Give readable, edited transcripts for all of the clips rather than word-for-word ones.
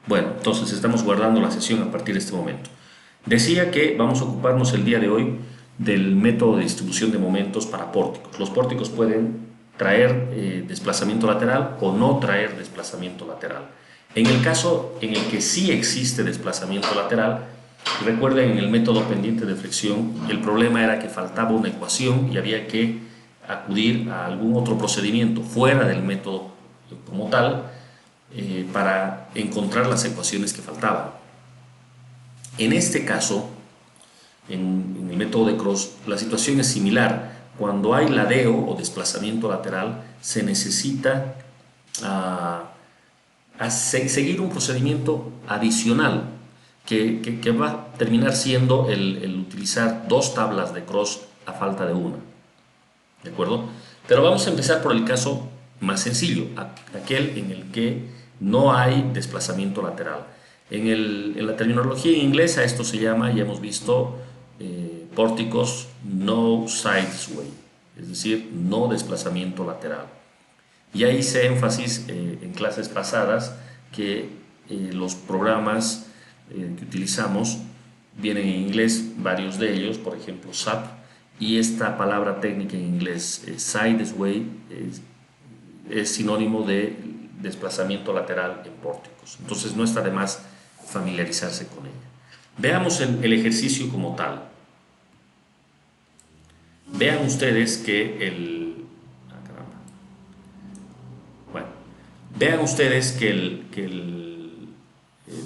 Bueno, entonces estamos guardando la sesión a partir de este momento. Decía que vamos a ocuparnos el día de hoy del método de distribución de momentos para pórticos. Los pórticos pueden traer desplazamiento lateral o no traer desplazamiento lateral. En el caso en el que sí existe desplazamiento lateral, recuerden en el método pendiente de flexión, el problema era que faltaba una ecuación y había que acudir a algún otro procedimiento fuera del método como tal para encontrar las ecuaciones que faltaban. En este caso, en el método de Cross, la situación es similar. Cuando hay ladeo o desplazamiento lateral, se necesita seguir un procedimiento adicional que va a terminar siendo el utilizar dos tablas de Cross a falta de una. ¿De acuerdo? Pero vamos a empezar por el caso más sencillo, aquel en el que no hay desplazamiento lateral. En la terminología en inglés a esto se llama, ya hemos visto, pórticos no sideway, es decir, no desplazamiento lateral. Ya hice énfasis en clases pasadas que los programas que utilizamos vienen en inglés, varios de ellos, por ejemplo SAP, y esta palabra técnica en inglés, sideway, es sinónimo de desplazamiento lateral en pórticos. Entonces no está de más familiarizarse con ella. Veamos el ejercicio como tal. Vean ustedes que bueno, vean ustedes que el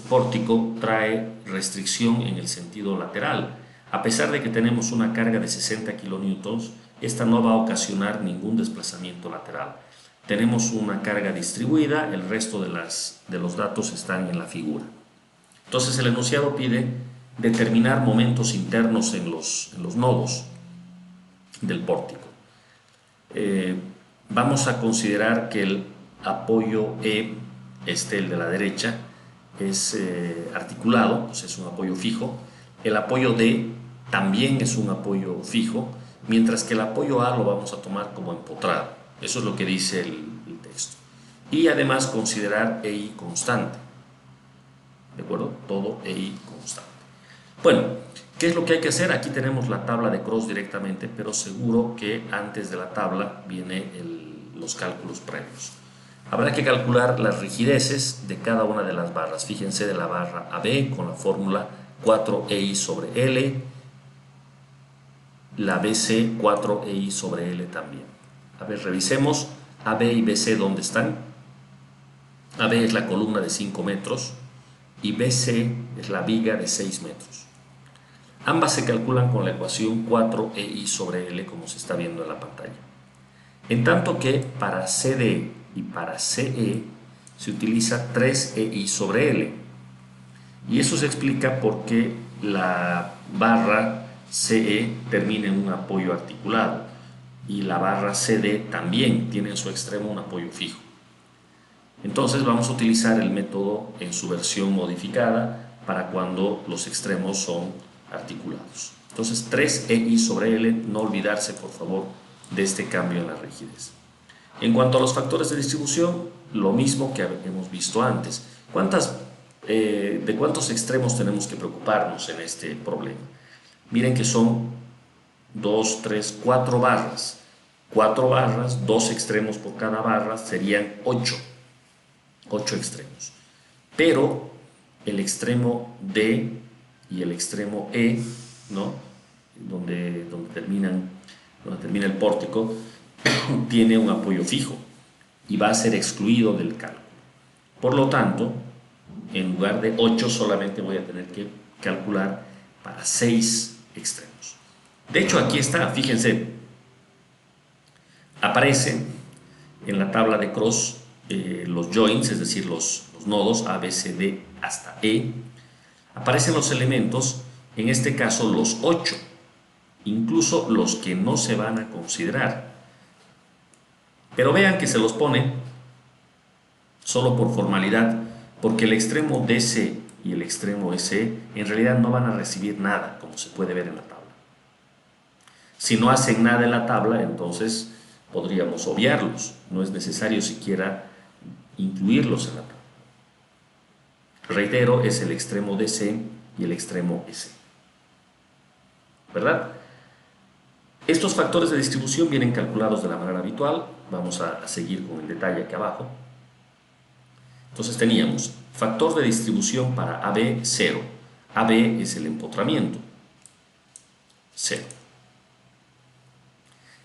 pórtico trae restricción en el sentido lateral. A pesar de que tenemos una carga de 60 kilonewtons, esta no va a ocasionar ningún desplazamiento lateral. Tenemos una carga distribuida, el resto de los datos están en la figura. Entonces el enunciado pide determinar momentos internos en los nodos del pórtico. Vamos a considerar que el apoyo E, el de la derecha, es articulado, pues es un apoyo fijo. El apoyo D también es un apoyo fijo, mientras que el apoyo A lo vamos a tomar como empotrado. Eso es lo que dice el texto. Y además considerar EI constante. ¿De acuerdo? Todo EI constante. Bueno, ¿qué es lo que hay que hacer? Aquí tenemos la tabla de Cross directamente, pero seguro que antes de la tabla vienen los cálculos previos. Habrá que calcular las rigideces de cada una de las barras. Fíjense de la barra AB con la fórmula 4EI sobre L, la BC 4EI sobre L también. A ver, revisemos AB y BC dónde están. AB es la columna de 5 metros y BC es la viga de 6 metros. Ambas se calculan con la ecuación 4EI sobre L como se está viendo en la pantalla. En tanto que para CD y para CE se utiliza 3EI sobre L. Y eso se explica porque la barra CE termina en un apoyo articulado y la barra CD también tiene en su extremo un apoyo fijo. Entonces vamos a utilizar el método en su versión modificada para cuando los extremos son articulados. Entonces 3EI sobre L, no olvidarse por favor de este cambio en la rigidez. En cuanto a los factores de distribución, lo mismo que hemos visto antes. ¿De cuántos extremos tenemos que preocuparnos en este problema? Miren que son 2, 3, 4 barras. 4 barras, 2 extremos por cada barra, serían 8 extremos. Pero el extremo D y el extremo E, ¿no? donde termina el pórtico, tiene un apoyo fijo y va a ser excluido del cálculo. Por lo tanto, en lugar de 8 solamente voy a tener que calcular para 6 extremos. De hecho, aquí está, fíjense, aparece en la tabla de Cross los joints, es decir, los nodos A, B, C, D hasta E. Aparecen los elementos, en este caso los 8, incluso los que no se van a considerar. Pero vean que se los pone solo por formalidad, porque el extremo DC y el extremo EC en realidad no van a recibir nada, como se puede ver en la tabla. Si no hacen nada en la tabla, entonces podríamos obviarlos. No es necesario siquiera incluirlos en la tabla. Reitero, es el extremo DC y el extremo S. ¿Verdad? Estos factores de distribución vienen calculados de la manera habitual. Vamos a seguir con el detalle aquí abajo. Entonces teníamos factor de distribución para AB 0. AB es el empotramiento. 0.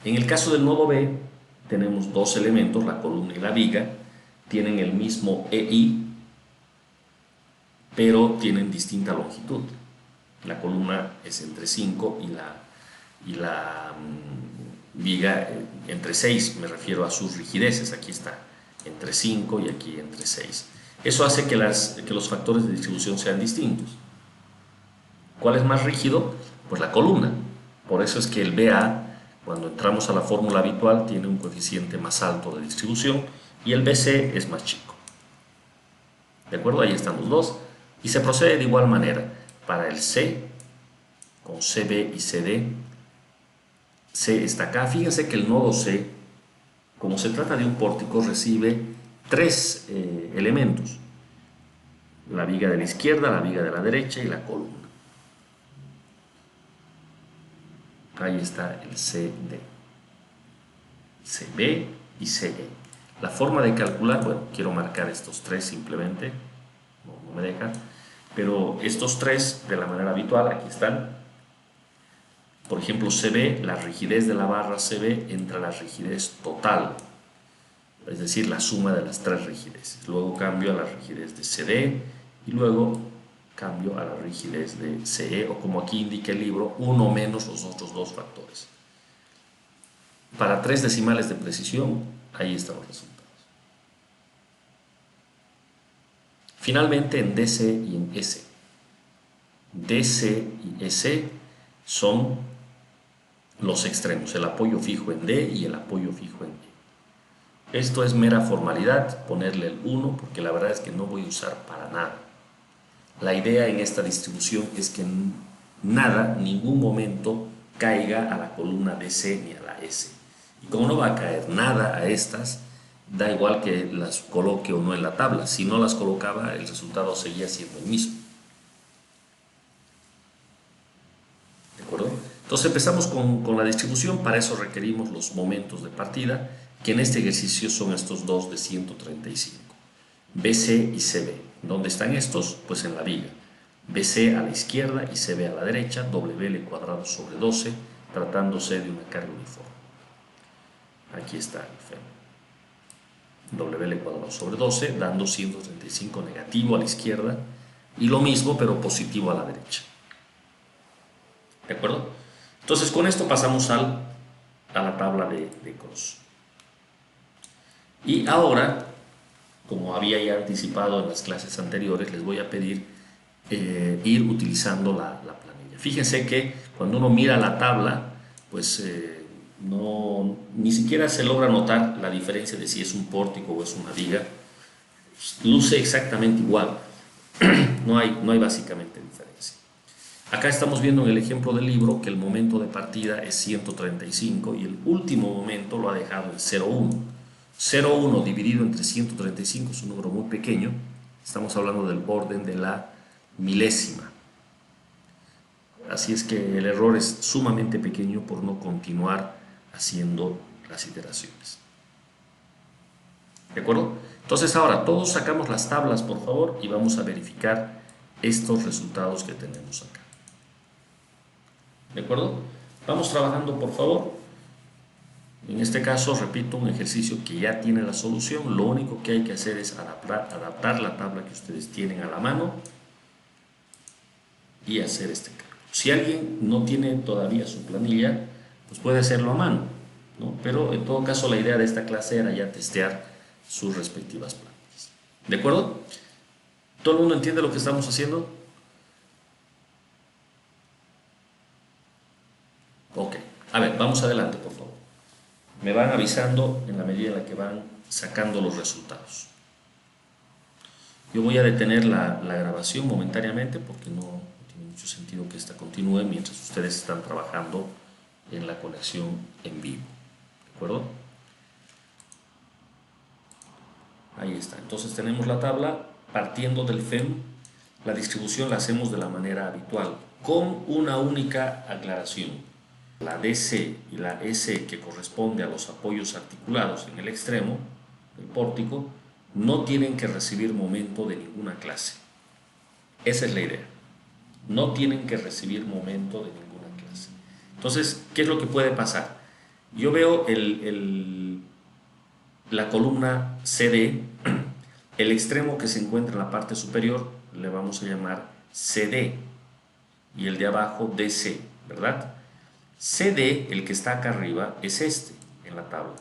En el caso del nodo B tenemos dos elementos, la columna y la viga. Tienen el mismo EI, pero tienen distinta longitud. La columna es entre 5 y la viga entre 6, me refiero a sus rigideces, aquí está, entre 5 y aquí entre 6. Eso hace que los factores de distribución sean distintos. ¿Cuál es más rígido? Pues la columna. Por eso es que el BA, cuando entramos a la fórmula habitual, tiene un coeficiente más alto de distribución y el BC es más chico. ¿De acuerdo? Ahí están los dos. Y se procede de igual manera para el C, con CB y CD. C está acá. Fíjense que el nodo C, como se trata de un pórtico, recibe tres elementos: la viga de la izquierda, la viga de la derecha y la columna. Ahí está el CD, CB y CE. La forma de calcular, bueno, quiero marcar estos tres simplemente, no me deja, pero estos tres de la manera habitual, aquí están. Por ejemplo, CB, la rigidez de la barra CB entra a la rigidez total, es decir, la suma de las tres rigideces. Luego cambio a la rigidez de CD y luego cambio a la rigidez de CE, o como aquí indica el libro, uno menos los otros dos factores. Para 3 decimales de precisión, ahí están los resultados. Finalmente, en DC y en S. DC y S son los extremos, el apoyo fijo en D y el apoyo fijo en E. Esto es mera formalidad, ponerle el 1, porque la verdad es que no voy a usar para nada. La idea en esta distribución es que nada, ningún momento, caiga a la columna DC ni a la S. Y como no va a caer nada a estas, da igual que las coloque o no en la tabla. Si no las colocaba, el resultado seguía siendo el mismo. ¿De acuerdo? Entonces empezamos con la distribución. Para eso requerimos los momentos de partida, que en este ejercicio son estos dos de 135. BC y CB. ¿Dónde están estos? Pues en la viga. BC a la izquierda y CB a la derecha, WL cuadrado sobre 12, tratándose de una carga uniforme. Aquí está el WL cuadrado sobre 12, dando 135 negativo a la izquierda y lo mismo pero positivo a la derecha. ¿De acuerdo? Entonces con esto pasamos a la tabla de Cross. Y ahora, como había ya anticipado en las clases anteriores, les voy a pedir ir utilizando la planilla. Fíjense que cuando uno mira la tabla, pues ni siquiera se logra notar la diferencia de si es un pórtico o es una viga. Luce exactamente igual. No hay básicamente diferencia. Acá estamos viendo en el ejemplo del libro que el momento de partida es 135 y el último momento lo ha dejado en 0,1. 0,1 dividido entre 135 es un número muy pequeño. Estamos hablando del orden de la milésima. Así es que el error es sumamente pequeño por no continuar haciendo las iteraciones. ¿De acuerdo? Entonces ahora todos sacamos las tablas, por favor, y vamos a verificar estos resultados que tenemos acá. ¿De acuerdo? Vamos trabajando, por favor. En este caso, repito, un ejercicio que ya tiene la solución. Lo único que hay que hacer es adaptar la tabla que ustedes tienen a la mano y hacer este cálculo. Si alguien no tiene todavía su planilla, pues puede hacerlo a mano, ¿no? Pero en todo caso la idea de esta clase era ya testear sus respectivas planillas. ¿De acuerdo? ¿Todo el mundo entiende lo que estamos haciendo? Ok. A ver, vamos adelante, por favor. Me van avisando en la medida en la que van sacando los resultados. Yo voy a detener la grabación momentáneamente porque no tiene mucho sentido que esta continúe mientras ustedes están trabajando en la conexión en vivo. ¿De acuerdo? Ahí está. Entonces tenemos la tabla partiendo del FEM, la distribución la hacemos de la manera habitual, con una única aclaración. La DC y la EC, que corresponde a los apoyos articulados en el extremo del pórtico, no tienen que recibir momento de ninguna clase. Esa es la idea. No tienen que recibir momento de ninguna clase. Entonces, ¿qué es lo que puede pasar? Yo veo la columna CD, el extremo que se encuentra en la parte superior le vamos a llamar CD y el de abajo DC, ¿verdad? CD, el que está acá arriba, es este en la tabla.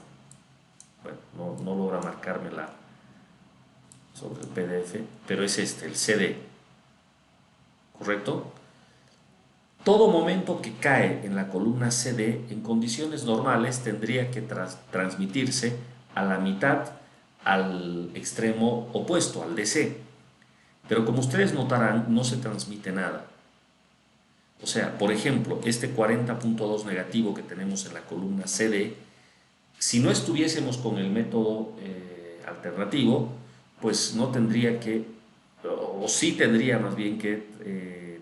Bueno, no logra marcármela sobre el PDF, pero es este, el CD, ¿correcto? Todo momento que cae en la columna CD en condiciones normales tendría que transmitirse a la mitad al extremo opuesto, al DC. Pero como ustedes notarán, no se transmite nada. O sea, por ejemplo, este 40.2 negativo que tenemos en la columna CD, si no estuviésemos con el método alternativo, pues no tendría que, o sí tendría más bien que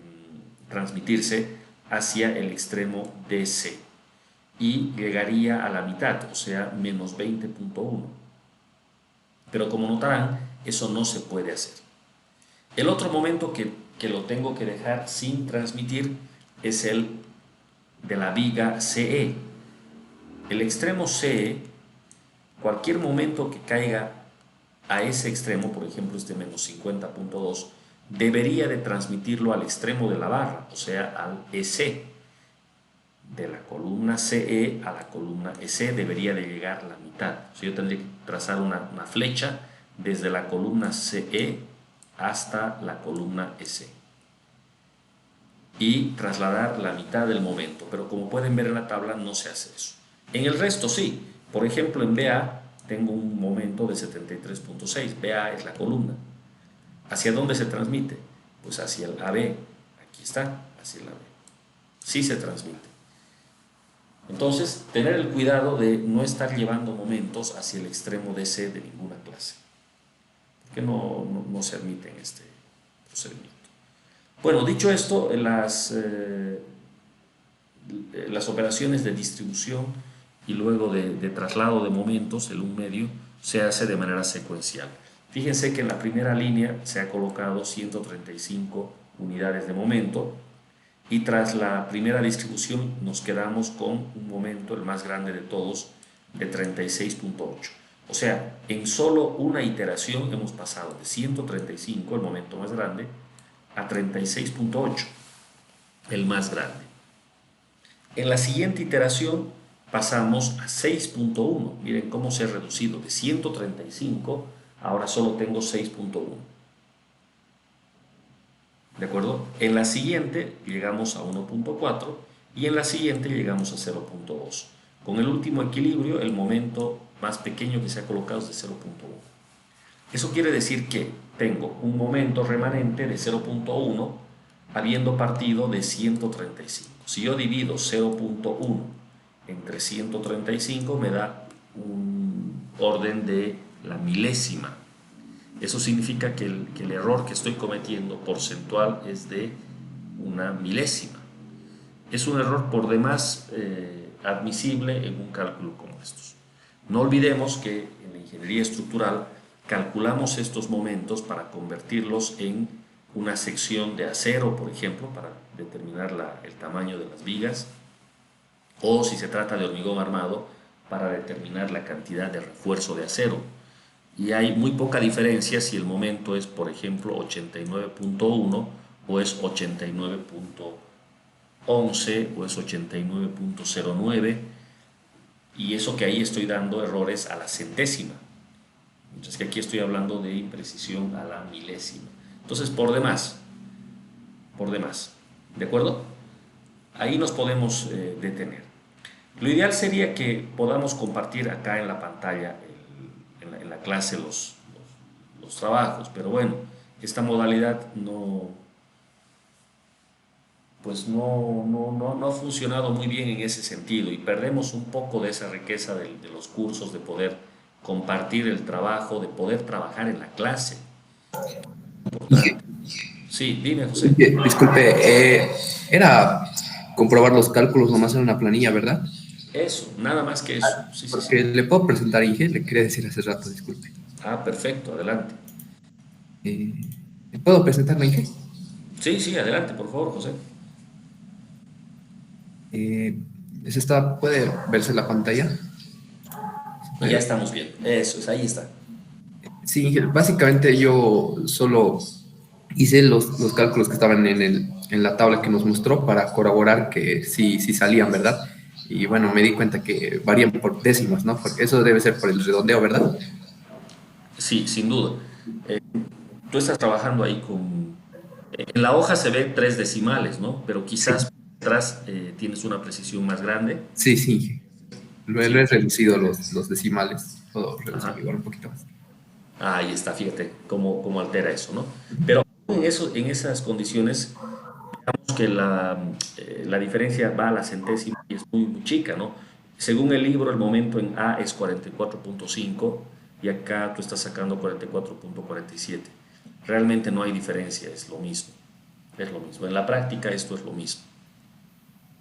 transmitirse hacia el extremo DC y llegaría a la mitad, o sea, menos 20.1. Pero como notarán, eso no se puede hacer. El otro momento que lo tengo que dejar sin transmitir es el de la viga CE. El extremo CE, cualquier momento que caiga a ese extremo, por ejemplo este menos 50.2, debería de transmitirlo al extremo de la barra, o sea, al EC. De la columna CE a la columna EC debería de llegar la mitad. O sea, yo tendría que trazar una flecha desde la columna CE hasta la columna EC y trasladar la mitad del momento, pero como pueden ver en la tabla no se hace eso. En el resto sí. Por ejemplo, en BA tengo un momento de 73.6. BA es la columna. ¿Hacia dónde se transmite? Pues hacia el AB. Aquí está, hacia el AB. Sí se transmite. Entonces, tener el cuidado de no estar llevando momentos hacia el extremo DC de ninguna clase, que no se admite en este procedimiento. Bueno, dicho esto, las operaciones de distribución y luego de traslado de momentos, el 1/2, se hace de manera secuencial. Fíjense que en la primera línea se ha colocado 135 unidades de momento y tras la primera distribución nos quedamos con un momento, el más grande de todos, de 36.8. O sea, en solo una iteración hemos pasado de 135, el momento más grande, a 36.8, el más grande. En la siguiente iteración pasamos a 6.1. Miren cómo se ha reducido de 135, ahora solo tengo 6.1. ¿De acuerdo? En la siguiente llegamos a 1.4 y en la siguiente llegamos a 0.2. Con el último equilibrio, el momento más pequeño que se ha colocado es de 0.1. Eso quiere decir que tengo un momento remanente de 0.1 habiendo partido de 135. Si yo divido 0.1 entre 135 me da un orden de la milésima. Eso significa que el error que estoy cometiendo porcentual es de una milésima. Es un error por demás admisible en un cálculo como estos. No olvidemos que en la ingeniería estructural calculamos estos momentos para convertirlos en una sección de acero, por ejemplo, para determinar el tamaño de las vigas, o si se trata de hormigón armado, para determinar la cantidad de refuerzo de acero. Y hay muy poca diferencia si el momento es, por ejemplo, 89.1 o es 89.11 o es 89.09, y eso que ahí estoy dando errores a la centésima, mientras que aquí estoy hablando de imprecisión a la milésima. Entonces, por demás, ¿de acuerdo? Ahí nos podemos detener. Lo ideal sería que podamos compartir acá en la pantalla, en la clase, los trabajos, pero bueno, esta modalidad no ha funcionado muy bien en ese sentido y perdemos un poco de esa riqueza de los cursos, de poder compartir el trabajo, de poder trabajar en la clase. Importante. Sí, dime, José. Disculpe, era comprobar los cálculos nomás en una planilla, ¿verdad? Eso, nada más que eso. Sí, sí, sí. Porque le puedo presentar, Inge, le quería decir hace rato, disculpe. Ah, perfecto, adelante. Eh, ¿Le puedo presentarme, Inge? Sí, sí, adelante, por favor, José. Eh, ¿Puede verse la pantalla? Y ya Puede- estamos bien. Eso es, ahí está. Sí, Inge, básicamente yo solo hice los cálculos que estaban en la tabla que nos mostró para corroborar que sí salían, ¿verdad? Y bueno, me di cuenta que varían por décimas, ¿no? Porque eso debe ser por el redondeo, ¿verdad? Sí, sin duda. Tú estás trabajando ahí con... En la hoja se ve 3 decimales, ¿no? Pero Sí, quizás atrás tienes una precisión más grande. sí, sí. Lo he Sí. reducido los decimales. Puedo reducirlo Ajá. igual un poquito más. Ahí está, fíjate cómo altera eso, ¿no? Pero en esas condiciones, digamos que la diferencia va a la centésima y es muy chica, ¿no? Según el libro, el momento en A es 44,5 y acá tú estás sacando 44,47. Realmente no hay diferencia, es lo mismo. Es lo mismo. En la práctica esto es lo mismo,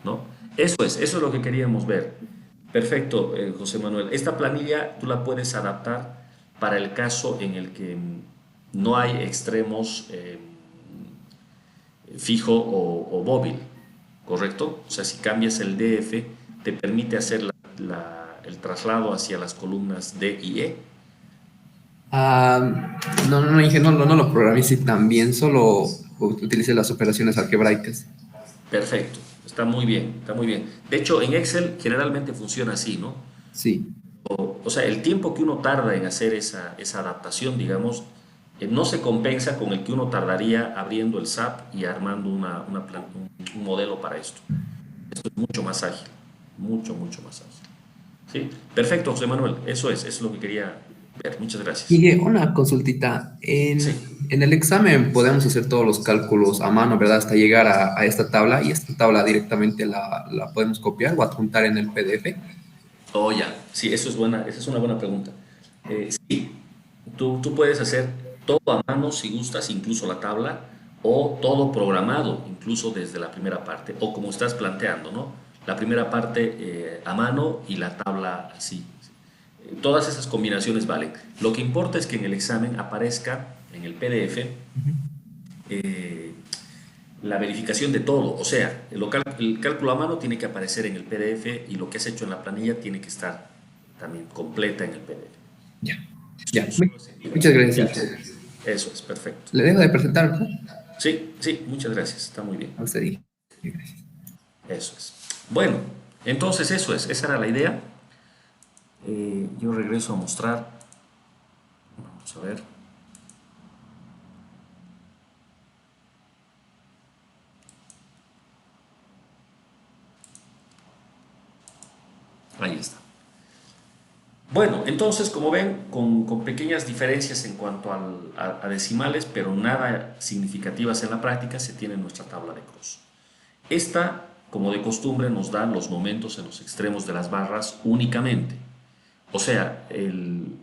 ¿no? Eso es lo que queríamos ver. Perfecto, José Manuel. Esta planilla tú la puedes adaptar para el caso en el que no hay extremos fijo o móvil, ¿correcto? O sea, si cambias el DF, te permite hacer el traslado hacia las columnas D y E. No, Inge, no lo programé así tan bien, solo utilicé las operaciones algebraicas. Perfecto, está muy bien, está muy bien. De hecho, en Excel generalmente funciona así, ¿no? Sí, O sea, el tiempo que uno tarda en hacer esa adaptación, digamos, no se compensa con el que uno tardaría abriendo el SAP y armando un modelo para esto. Esto es mucho más ágil, mucho más ágil. ¿Sí? Perfecto, José Manuel, eso es lo que quería ver. Muchas gracias. Miguel, una consultita. Sí, En el examen podemos hacer todos los cálculos a mano, ¿verdad? Hasta llegar a esta tabla y esta tabla directamente la podemos copiar o adjuntar en el PDF. oh ya, sí, esa es una buena pregunta. Sí, tú puedes hacer todo a mano si gustas, incluso la tabla, o todo programado, incluso desde la primera parte, o como estás planteando, ¿no? La primera parte a mano y la tabla así. Todas esas combinaciones valen. Lo que importa es que en el examen aparezca en el PDF eh, la verificación de todo. O sea, el cálculo a mano tiene que aparecer en el PDF y lo que has hecho en la planilla tiene que estar también completa en el PDF. Ya, ya. Solo ese nivel. Muchas gracias, Ya, Inge. eso es perfecto. Le dejo de presentar, ¿verdad? Sí, sí, muchas gracias, está muy bien. A usted, Inge. Gracias. Eso es. Bueno, entonces esa era la idea. Yo regreso a mostrar, vamos a ver, ahí está. Bueno, entonces, como ven, con pequeñas diferencias en cuanto a decimales, pero nada significativas en la práctica, se tiene nuestra tabla de Cross. Esta, como de costumbre, nos da los momentos en los extremos de las barras únicamente. O sea, el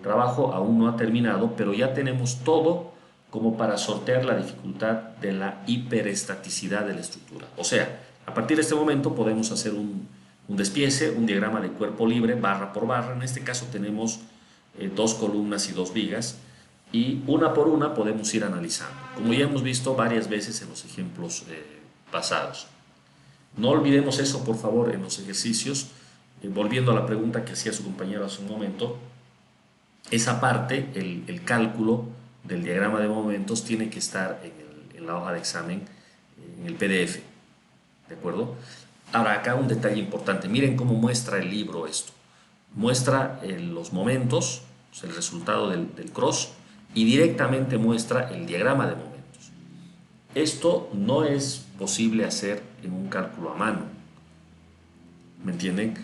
trabajo aún no ha terminado, pero ya tenemos todo como para sortear la dificultad de la hiperestaticidad de la estructura. O sea, a partir de este momento podemos hacer un despiece, un diagrama de cuerpo libre, barra por barra. En este caso tenemos 2 columnas y 2 vigas, y una por una podemos ir analizando, como ya hemos visto varias veces en los ejemplos pasados. No olvidemos eso, por favor, en los ejercicios. Volviendo a la pregunta que hacía su compañero hace un momento, esa parte, el cálculo del diagrama de momentos, tiene que estar en la hoja de examen, en el PDF, ¿de acuerdo? Ahora, acá un detalle importante, miren cómo muestra el libro esto. Muestra los momentos, o sea, el resultado del cross, y directamente muestra el diagrama de momentos. Esto no es posible hacer en un cálculo a mano, ¿me entienden?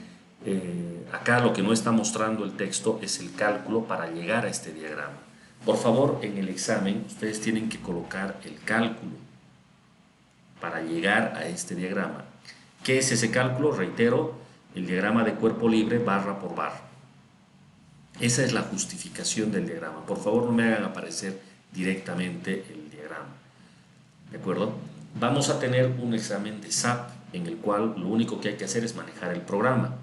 Acá lo que no está mostrando el texto es el cálculo para llegar a este diagrama. Por favor, en el examen ustedes tienen que colocar el cálculo para llegar a este diagrama. ¿Qué es ese cálculo? Reitero, el diagrama de cuerpo libre barra por barra. Esa es la justificación del diagrama. Por favor, no me hagan aparecer directamente el diagrama. ¿De acuerdo? Vamos a tener un examen de SAP en el cual lo único que hay que hacer es manejar el programa.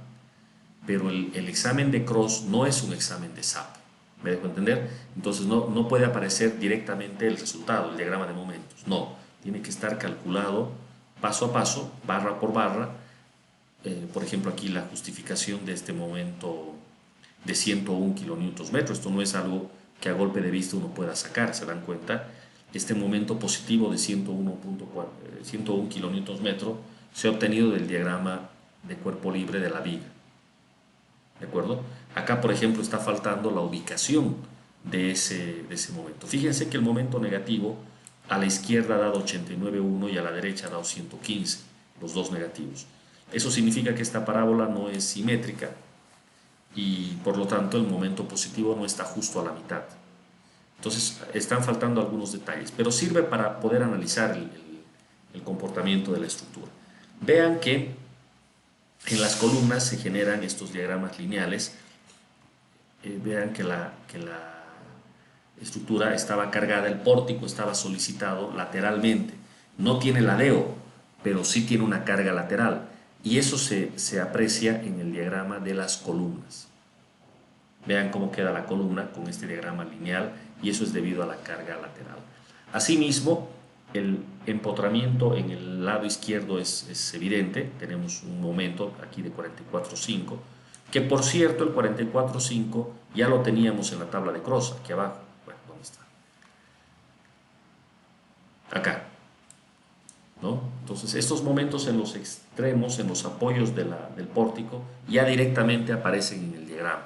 Pero el examen de Cross no es un examen de SAP. ¿Me dejo entender? Entonces no puede aparecer directamente el resultado, el diagrama de momentos. No, tiene que estar calculado paso a paso, barra por barra. Por ejemplo, aquí la justificación de este momento de 101 kilonewtons metro. Esto no es algo que a golpe de vista uno pueda sacar, ¿se dan cuenta? Este momento positivo de 101 kilonewtons metro se ha obtenido del diagrama de cuerpo libre de la viga. ¿De acuerdo? Acá, por ejemplo, está faltando la ubicación de ese momento. Fíjense que el momento negativo a la izquierda ha dado 89,1 y a la derecha ha dado 115, los dos negativos. Eso significa que esta parábola no es simétrica y por lo tanto el momento positivo no está justo a la mitad. Entonces están faltando algunos detalles, pero sirve para poder analizar el comportamiento de la estructura. Vean que en las columnas se generan estos diagramas lineales. Vean que la estructura estaba cargada, el pórtico estaba solicitado lateralmente. No tiene ladeo, pero sí tiene una carga lateral. Y eso se aprecia en el diagrama de las columnas. Vean cómo queda la columna con este diagrama lineal y eso es debido a la carga lateral. Asimismo, el empotramiento en el lado izquierdo es evidente. Tenemos un momento aquí de 44,5, que por cierto el 44,5 ya lo teníamos en la tabla de Cross, aquí abajo. Bueno, ¿dónde está? Acá, ¿no? Entonces estos momentos en los extremos, en los apoyos del pórtico, ya directamente aparecen en el diagrama,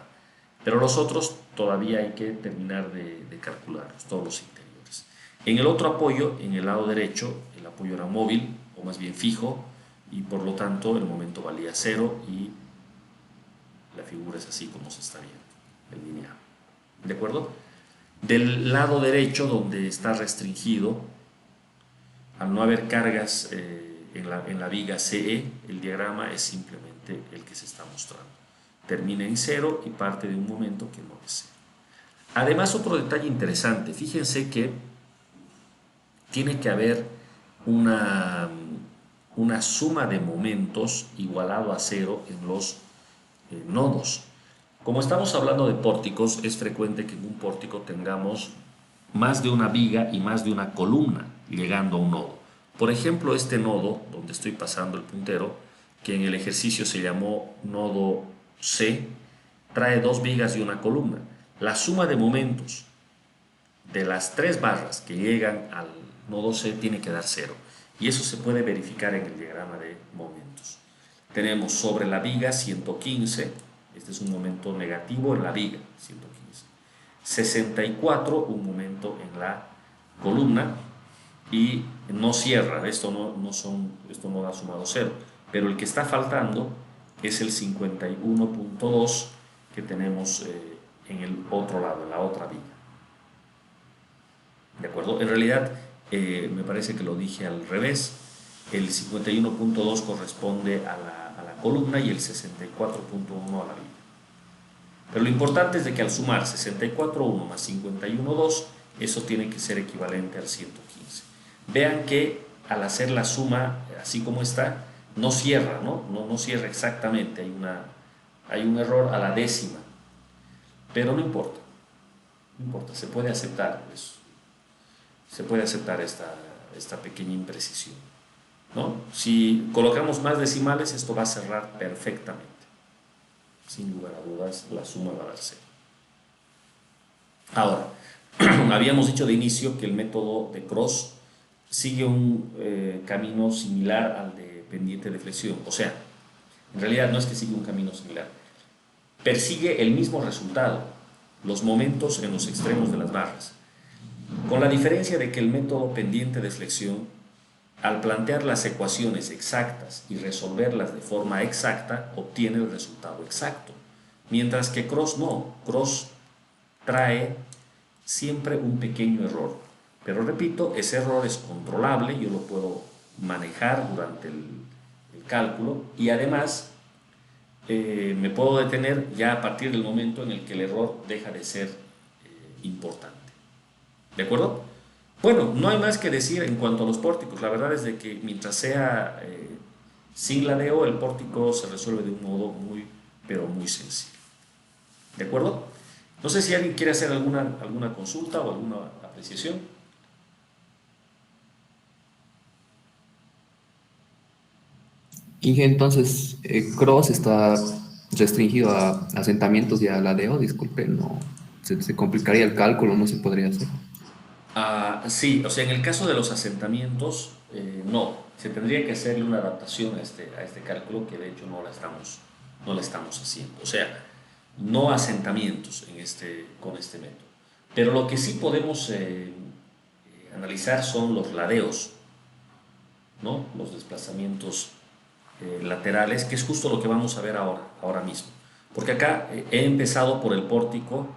pero los otros todavía hay que terminar de calcularlos, todos los interiores. En el otro apoyo, en el lado derecho, el apoyo era móvil, o más bien fijo, y por lo tanto el momento valía 0 y la figura es así como se está viendo, el lineal. ¿De acuerdo? Del lado derecho, donde está restringido, al no haber cargas en la viga CE, el diagrama es simplemente el que se está mostrando. Termina en 0 y parte de un momento que no es 0. Además, otro detalle interesante, fíjense que tiene que haber una suma de momentos igualado a 0 en los nodos. Como estamos hablando de pórticos, es frecuente que en un pórtico tengamos más de una viga y más de una columna llegando a un nodo. Por ejemplo, este nodo, donde estoy pasando el puntero, que en el ejercicio se llamó nodo C, trae 2 vigas y una columna. La suma de momentos de las 3 barras que llegan al nodo C tiene que dar 0. Y eso se puede verificar en el diagrama de momentos. Tenemos sobre la viga 115, este es un momento negativo en la viga, 115. 64, un momento en la columna, y no cierra, esto no da sumado 0, pero el que está faltando es el 51,2 que tenemos en el otro lado, en la otra viga. ¿De acuerdo? En realidad, me parece que lo dije al revés. El 51,2 corresponde a la columna y el 64,1 a la viga. Pero lo importante es de que al sumar 64,1 más 51,2, eso tiene que ser equivalente al 115. Vean que al hacer la suma, así como está, no cierra, no cierra exactamente, hay un error a la décima, pero no importa, se puede aceptar eso, se puede aceptar esta pequeña imprecisión, ¿no? Si colocamos más decimales, esto va a cerrar perfectamente, sin lugar a dudas, la suma va a dar 0. Ahora, habíamos dicho de inicio que el método de Cross sigue un camino similar al de pendiente de flexión. O sea, en realidad no es que sigue un camino similar, persigue el mismo resultado, los momentos en los extremos de las barras, con la diferencia de que el método pendiente de flexión, al plantear las ecuaciones exactas y resolverlas de forma exacta, obtiene el resultado exacto, mientras que Cross no. Cross trae siempre un pequeño error, pero repito, ese error es controlable, yo lo puedo manejar durante el cálculo y además me puedo detener ya a partir del momento en el que el error deja de ser importante. ¿De acuerdo? Bueno, no hay más que decir en cuanto a los pórticos. La verdad es de que mientras sea sin ladeo, el pórtico se resuelve de un modo muy, pero muy sencillo. ¿De acuerdo? No sé si alguien quiere hacer alguna consulta o alguna apreciación. Y entonces, Cross está restringido a asentamientos y a ladeo, disculpe, no, se complicaría el cálculo, no se podría hacer. Sí, o sea, en el caso de los asentamientos, no. Se tendría que hacerle una adaptación a este cálculo que de hecho no la estamos haciendo. O sea, no asentamientos con este método. Pero lo que sí podemos analizar son los ladeos, ¿no? Los desplazamientos laterales, que es justo lo que vamos a ver ahora mismo. Porque acá he empezado por el pórtico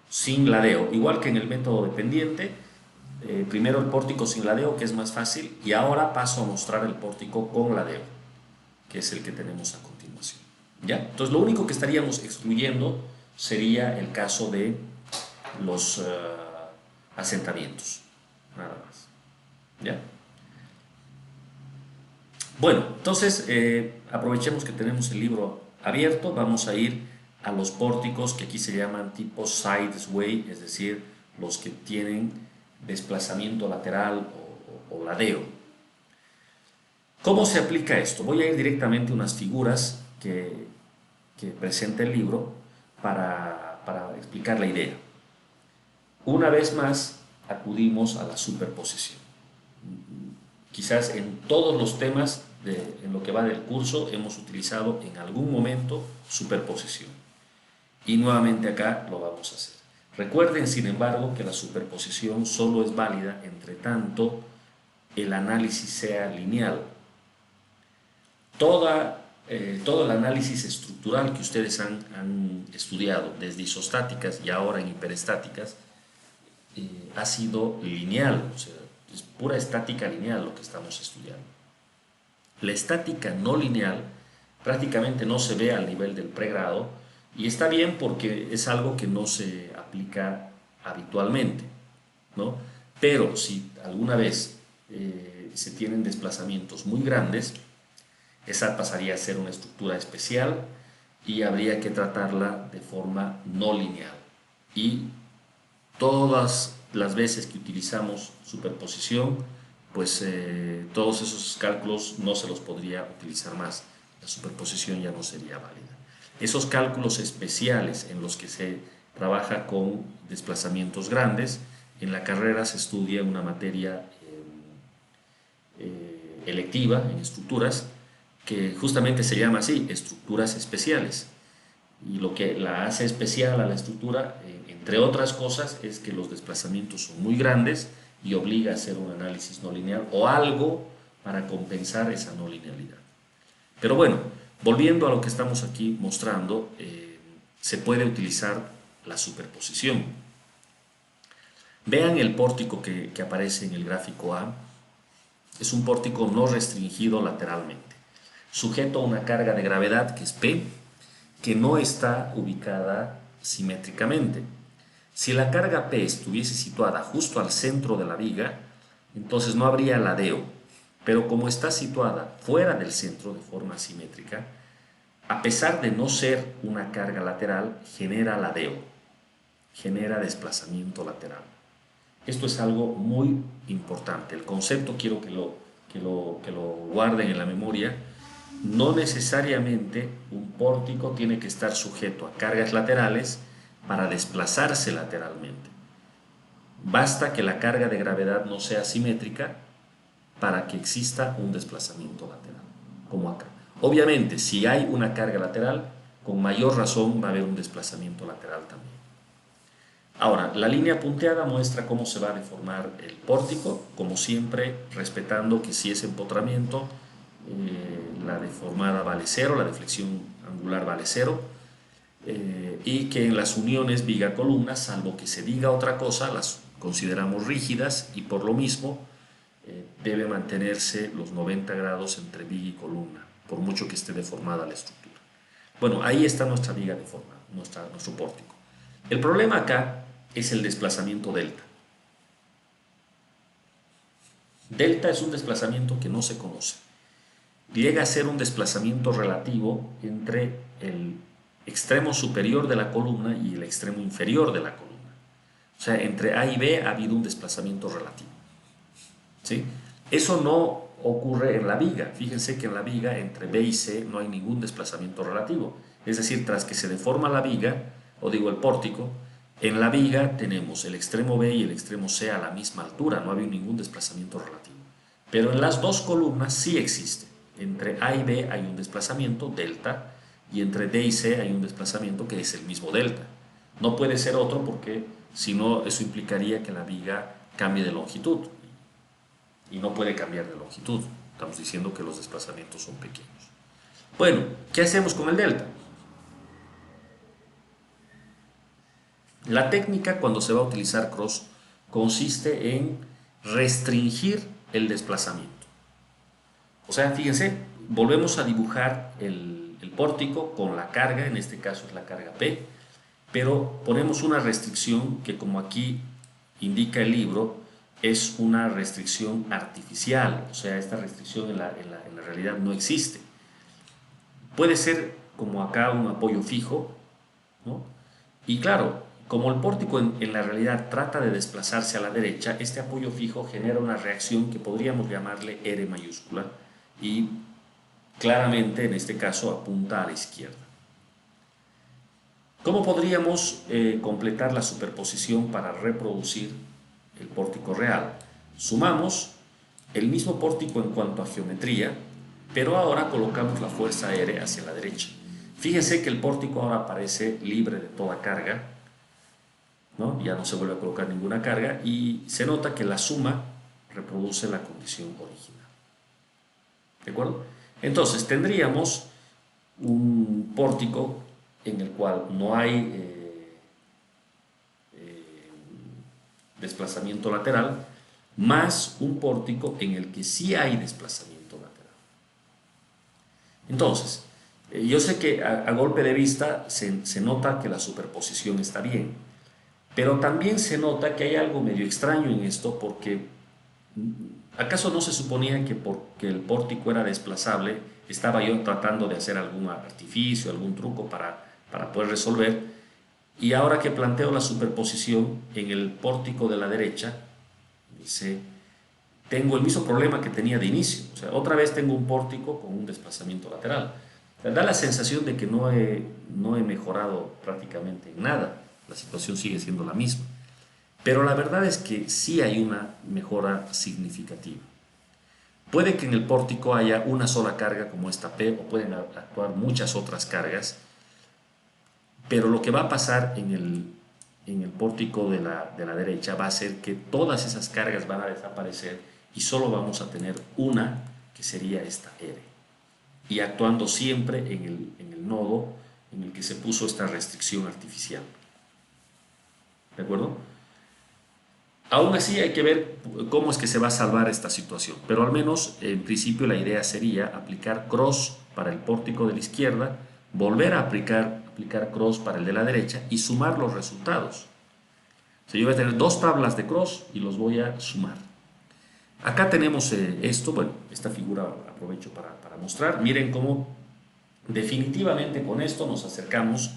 sin ladeo, igual que en el método dependiente. Primero el pórtico sin ladeo, que es más fácil, y ahora paso a mostrar el pórtico con ladeo, que es el que tenemos a continuación. ¿Ya? Entonces lo único que estaríamos excluyendo sería el caso de los asentamientos, nada más. ¿Ya? Bueno, entonces aprovechemos que tenemos el libro abierto, vamos a ir a los pórticos que aquí se llaman tipo sideway, es decir, los que tienen desplazamiento lateral o ladeo. ¿Cómo se aplica esto? Voy a ir directamente a unas figuras que presenta el libro para explicar la idea. Una vez más, acudimos a la superposición. Quizás en todos los temas en lo que va del curso hemos utilizado en algún momento superposición. Y nuevamente acá lo vamos a hacer. Recuerden, sin embargo, que la superposición solo es válida entre tanto el análisis sea lineal. Todo el análisis estructural que ustedes han estudiado, desde isostáticas y ahora en hiperestáticas, ha sido lineal, o sea, es pura estática lineal lo que estamos estudiando. La estática no lineal prácticamente no se ve al nivel del pregrado y está bien porque es algo que no se aplica habitualmente, ¿no? Pero si alguna vez se tienen desplazamientos muy grandes, esa pasaría a ser una estructura especial y habría que tratarla de forma no lineal. Y todas las veces que utilizamos superposición, pues todos esos cálculos no se los podría utilizar más. La superposición ya no sería válida. Esos cálculos especiales en los que se trabaja con desplazamientos grandes, en la carrera se estudia una materia electiva en estructuras que justamente se llama así, estructuras especiales. Y lo que la hace especial a la estructura, entre otras cosas, es que los desplazamientos son muy grandes y obliga a hacer un análisis no lineal o algo para compensar esa no linealidad. Pero bueno, volviendo a lo que estamos aquí mostrando, se puede utilizar la superposición. Vean el pórtico que aparece en el gráfico A. Es un pórtico no restringido lateralmente, sujeto a una carga de gravedad que es P, que no está ubicada simétricamente. Si la carga P estuviese situada justo al centro de la viga, entonces no habría ladeo, pero como está situada fuera del centro de forma simétrica, a pesar de no ser una carga lateral, genera ladeo, genera desplazamiento lateral. Esto es algo muy importante. El concepto quiero que lo guarden en la memoria. No necesariamente un pórtico tiene que estar sujeto a cargas laterales para desplazarse lateralmente. Basta que la carga de gravedad no sea simétrica para que exista un desplazamiento lateral, como acá. Obviamente, si hay una carga lateral, con mayor razón va a haber un desplazamiento lateral también. Ahora, la línea punteada muestra cómo se va a deformar el pórtico, como siempre, respetando que si es empotramiento, la deformada vale 0, la deflexión angular vale 0, y que en las uniones viga-columna, salvo que se diga otra cosa, las consideramos rígidas y por lo mismo debe mantenerse los 90 grados entre viga y columna, por mucho que esté deformada la estructura. Bueno, ahí está nuestra viga deformada, nuestro pórtico. El problema acá es el desplazamiento delta. Delta es un desplazamiento que no se conoce. Llega a ser un desplazamiento relativo entre el extremo superior de la columna y el extremo inferior de la columna. O sea, entre A y B ha habido un desplazamiento relativo. ¿Sí? Eso no ocurre en la viga. Fíjense que en la viga entre B y C no hay ningún desplazamiento relativo. Es decir, tras que se deforma la viga, o digo el pórtico, en la viga tenemos el extremo B y el extremo C a la misma altura, no ha habido ningún desplazamiento relativo. Pero en las dos columnas sí existe. Entre A y B hay un desplazamiento, delta, y entre D y C hay un desplazamiento que es el mismo delta. No puede ser otro porque si no eso implicaría que la viga cambie de longitud y no puede cambiar de longitud. Estamos diciendo que los desplazamientos son pequeños. Bueno, ¿qué hacemos con el delta? La técnica cuando se va a utilizar cross consiste en restringir el desplazamiento. O sea, fíjense, volvemos a dibujar el pórtico con la carga, en este caso es la carga P, pero ponemos una restricción que, como aquí indica el libro, es una restricción artificial. O sea, esta restricción en la realidad no existe. Puede ser como acá un apoyo fijo, ¿no? Y claro, como el pórtico en la realidad trata de desplazarse a la derecha, este apoyo fijo genera una reacción que podríamos llamarle R mayúscula y claramente en este caso apunta a la izquierda. ¿Cómo podríamos completar la superposición para reproducir el pórtico real? Sumamos el mismo pórtico en cuanto a geometría, pero ahora colocamos la fuerza R hacia la derecha. Fíjense que el pórtico ahora aparece libre de toda carga, ¿no? Ya no se vuelve a colocar ninguna carga y se nota que la suma reproduce la condición original. ¿De acuerdo? Entonces tendríamos un pórtico en el cual no hay desplazamiento lateral, más un pórtico en el que sí hay desplazamiento lateral. Entonces, yo sé que a golpe de vista se nota que la superposición está bien, pero también se nota que hay algo medio extraño en esto porque ¿acaso no se suponía que porque el pórtico era desplazable estaba yo tratando de hacer algún artificio, algún truco para poder resolver? Y ahora que planteo la superposición en el pórtico de la derecha, dice, tengo el mismo problema que tenía de inicio. O sea, otra vez tengo un pórtico con un desplazamiento lateral. O sea, da la sensación de que no he mejorado prácticamente en nada. La situación sigue siendo la misma. Pero la verdad es que sí hay una mejora significativa. Puede que en el pórtico haya una sola carga como esta P o pueden actuar muchas otras cargas, pero lo que va a pasar en el pórtico de la derecha va a ser que todas esas cargas van a desaparecer y solo vamos a tener una, que sería esta R, y actuando siempre en el nodo en el que se puso esta restricción artificial. ¿De acuerdo? Aún así hay que ver cómo es que se va a salvar esta situación, pero al menos en principio la idea sería aplicar cross para el pórtico de la izquierda, volver a aplicar cross para el de la derecha y sumar los resultados. O sea, yo voy a tener dos tablas de cross y los voy a sumar. Acá tenemos esto, bueno, esta figura aprovecho para mostrar. Miren cómo definitivamente con esto nos acercamos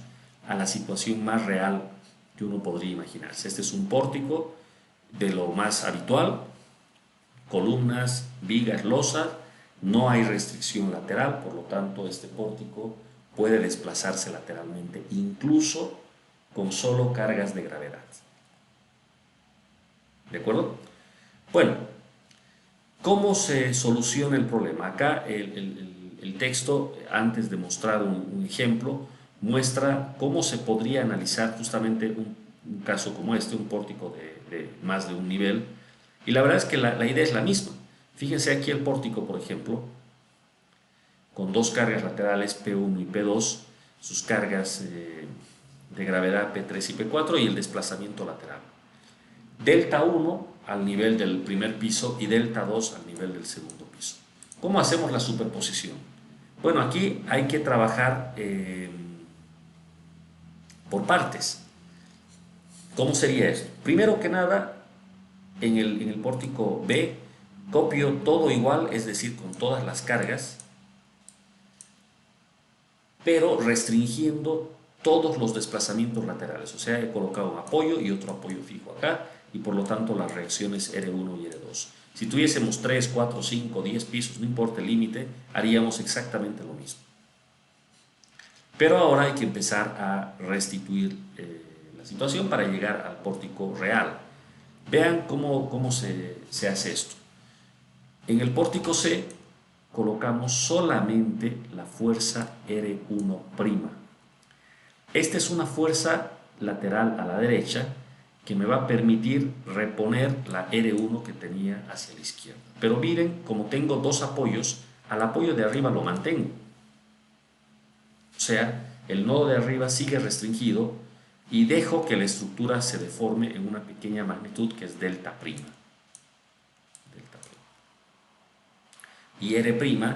a la situación más real que uno podría imaginarse. Este es un pórtico de lo más habitual, columnas, vigas, losas, no hay restricción lateral, por lo tanto este pórtico puede desplazarse lateralmente, incluso con solo cargas de gravedad. ¿De acuerdo? Bueno, ¿cómo se soluciona el problema? Acá el texto, antes de mostrar un ejemplo, muestra cómo se podría analizar justamente un caso como este, un pórtico de más de un nivel, y la verdad es que la idea es la misma. Fíjense aquí el pórtico, por ejemplo, con dos cargas laterales P1 y P2, sus cargas de gravedad P3 y P4 y el desplazamiento lateral. Delta 1 al nivel del primer piso y delta 2 al nivel del segundo piso. ¿Cómo hacemos la superposición? Bueno, aquí hay que trabajar por partes. ¿Cómo sería esto? Primero que nada, en el pórtico B Copio todo igual, es decir, con todas las cargas, pero restringiendo todos los desplazamientos laterales. O sea, he colocado un apoyo y otro apoyo fijo acá, y por lo tanto las reacciones R1 y R2. Si tuviésemos 3, 4, 5, 10 pisos, no importa el límite, haríamos exactamente lo mismo. Pero ahora hay que empezar a restituir la situación para llegar al pórtico real. Vean cómo se hace esto. En el pórtico C colocamos solamente la fuerza R1'. Esta es una fuerza lateral a la derecha que me va a permitir reponer la R1 que tenía hacia la izquierda. Pero miren, como tengo dos apoyos, al apoyo de arriba lo mantengo. O sea, el nodo de arriba sigue restringido y dejo que la estructura se deforme en una pequeña magnitud que es delta prima. Y R',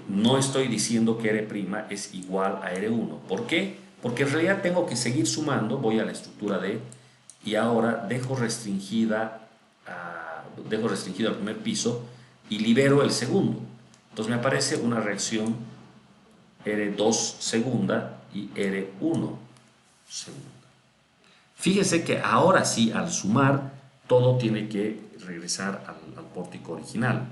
no estoy diciendo que R' es igual a R1. ¿Por qué? Porque en realidad tengo que seguir sumando, voy a la estructura D y ahora dejo restringido el primer piso y libero el segundo. Entonces me aparece una reacción R2 segunda y R1 segunda. Fíjese que ahora sí, al sumar, todo tiene que regresar al pórtico original.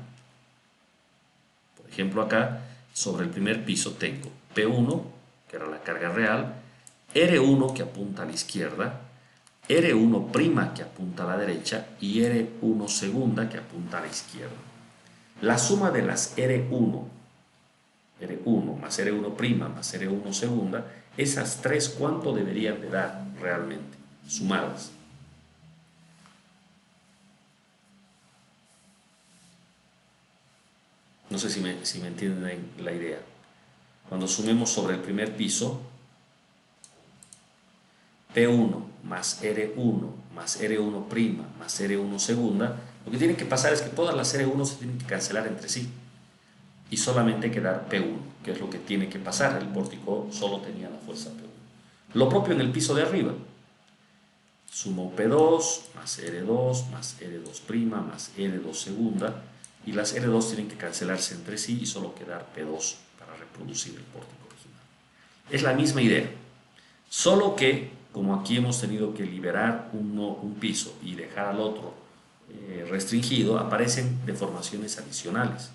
Por ejemplo, acá sobre el primer piso tengo P1, que era la carga real, R1 que apunta a la izquierda, R1' que apunta a la derecha y R1 segunda que apunta a la izquierda. La suma de las R1 más R1' más R1 segunda, esas tres, ¿cuánto deberían de dar realmente sumadas? No sé si me entienden la idea. Cuando sumemos sobre el primer piso, P1 más R1 más R1' más R1 segunda, lo que tiene que pasar es que todas las R1 se tienen que cancelar entre sí y solamente quedar P1, que es lo que tiene que pasar. El pórtico solo tenía la fuerza P1. Lo propio en el piso de arriba. Sumo P2 más R2 más R2' más R2 segunda, y las R2 tienen que cancelarse entre sí y solo quedar P2 para reproducir el pórtico original. Es la misma idea, solo que como aquí hemos tenido que liberar un piso y dejar al otro restringido, aparecen deformaciones adicionales.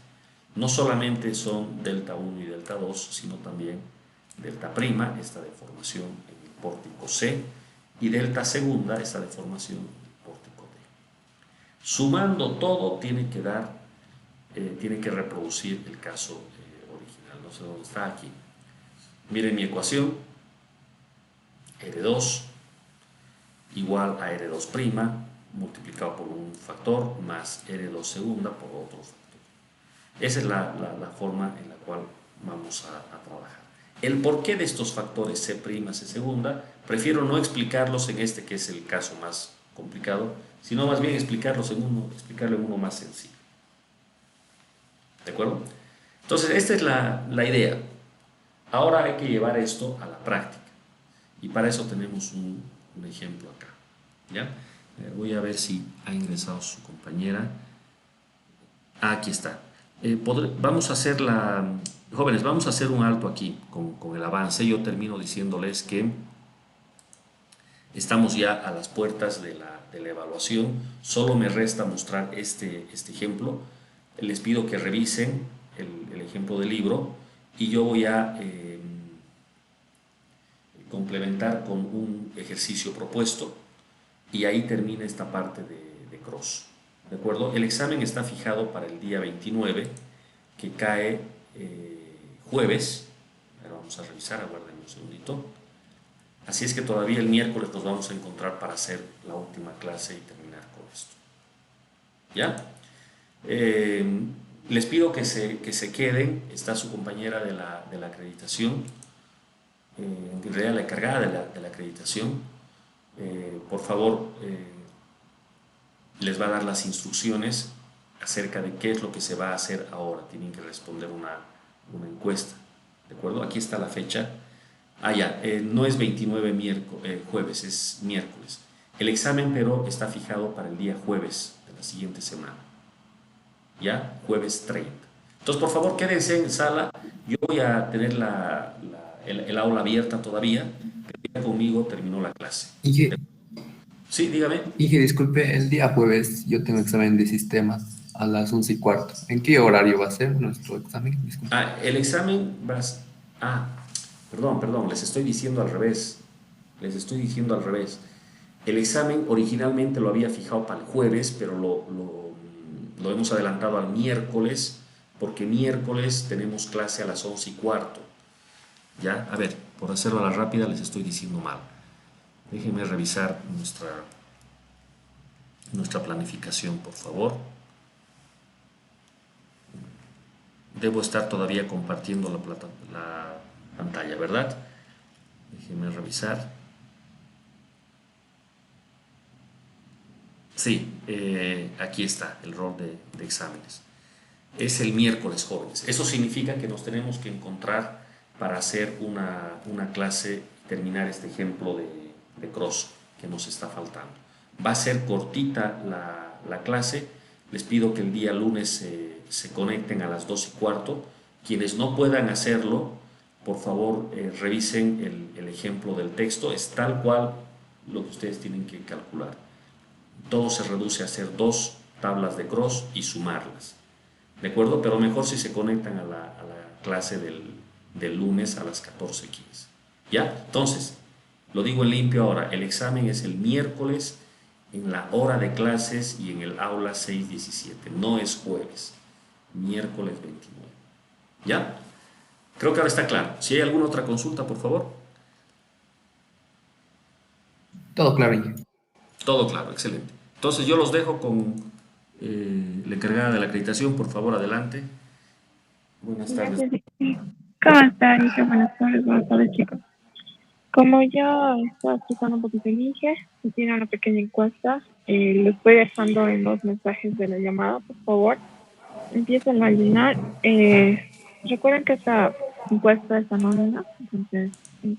No solamente son delta 1 y delta 2, sino también delta prima, esta deformación en el pórtico C, y delta segunda, esta deformación en el pórtico D. Sumando todo tiene que reproducir el caso original. No sé dónde está aquí. Miren mi ecuación. R2 igual a R2' multiplicado por un factor más R2 segunda por otro factor. Esa es la forma en la cual vamos a trabajar. El porqué de estos factores C', C segunda, prefiero no explicarlos en este que es el caso más complicado, sino más bien explicarlo en uno más sencillo. ¿De acuerdo? Entonces, esta es la idea. Ahora hay que llevar esto a la práctica. Y para eso tenemos un ejemplo acá. ¿Ya? Voy a ver si ha ingresado su compañera. Aquí está. Vamos a hacer jóvenes, vamos a hacer un alto aquí con el avance. Yo termino diciéndoles que estamos ya a las puertas de la evaluación. Solo me resta mostrar este ejemplo. Les pido que revisen el ejemplo del libro y yo voy a complementar con un ejercicio propuesto y ahí termina esta parte de cross. ¿De acuerdo? El examen está fijado para el día 29, que cae jueves. Ahora vamos a revisar, aguarden un segundito. Así es que todavía el miércoles nos vamos a encontrar para hacer la última clase y terminar con esto. ¿Ya? Les pido que se queden. Está su compañera de la acreditación, en realidad la encargada de la acreditación. Por favor, les va a dar las instrucciones acerca de qué es lo que se va a hacer ahora. Tienen que responder una encuesta. ¿De acuerdo? Aquí está la fecha. No es 29 jueves, es miércoles. El examen, pero está fijado para el día jueves de la siguiente semana. ¿ya? Jueves 30. Entonces, por favor, quédense en sala. Yo voy a tener el aula abierta todavía, pero ya conmigo terminó la clase. Inge, Sí, dígame. Inge, disculpe, el día jueves yo tengo examen de sistemas a las 11:15. ¿En qué horario va a ser nuestro examen? Disculpe. Ah, el examen vas. Ah, perdón, les estoy diciendo al revés. Les estoy diciendo al revés. El examen originalmente lo había fijado para el jueves, pero lo hemos adelantado al miércoles, porque miércoles tenemos clase a las 11:15. Ya, a ver, por hacerlo a la rápida les estoy diciendo mal. Déjenme revisar nuestra planificación, por favor. Debo estar todavía compartiendo la pantalla, ¿verdad? Déjenme revisar. Sí, aquí está el rol de exámenes. Es el miércoles, jóvenes. Eso significa que nos tenemos que encontrar para hacer una clase, terminar este ejemplo de cross que nos está faltando. Va a ser cortita la clase. Les pido que el día lunes se conecten a las 2:15. Quienes no puedan hacerlo, por favor, revisen el ejemplo del texto. Es tal cual lo que ustedes tienen que calcular. Todo se reduce a hacer dos tablas de cross y sumarlas. ¿De acuerdo? Pero mejor si se conectan a la clase del lunes a las 14:15. ¿Ya? Entonces, lo digo en limpio ahora, el examen es el miércoles en la hora de clases y en el aula 617. No es jueves, miércoles 29. ¿Ya? Creo que ahora está claro. Si hay alguna otra consulta, por favor. Todo claro, Inge. Todo claro, excelente. Entonces yo los dejo con la encargada de la acreditación, por favor, adelante. Buenas tardes. Gracias. ¿Cómo está, Inge? Buenas tardes, chicos. Como ya está explicando un poquito el Inge, y tiene una pequeña encuesta, lo estoy dejando en los mensajes de la llamada, por favor. Empiecen a llenar. Recuerden que esta encuesta es anónima, entonces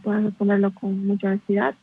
pueden responderlo con mucha honestidad.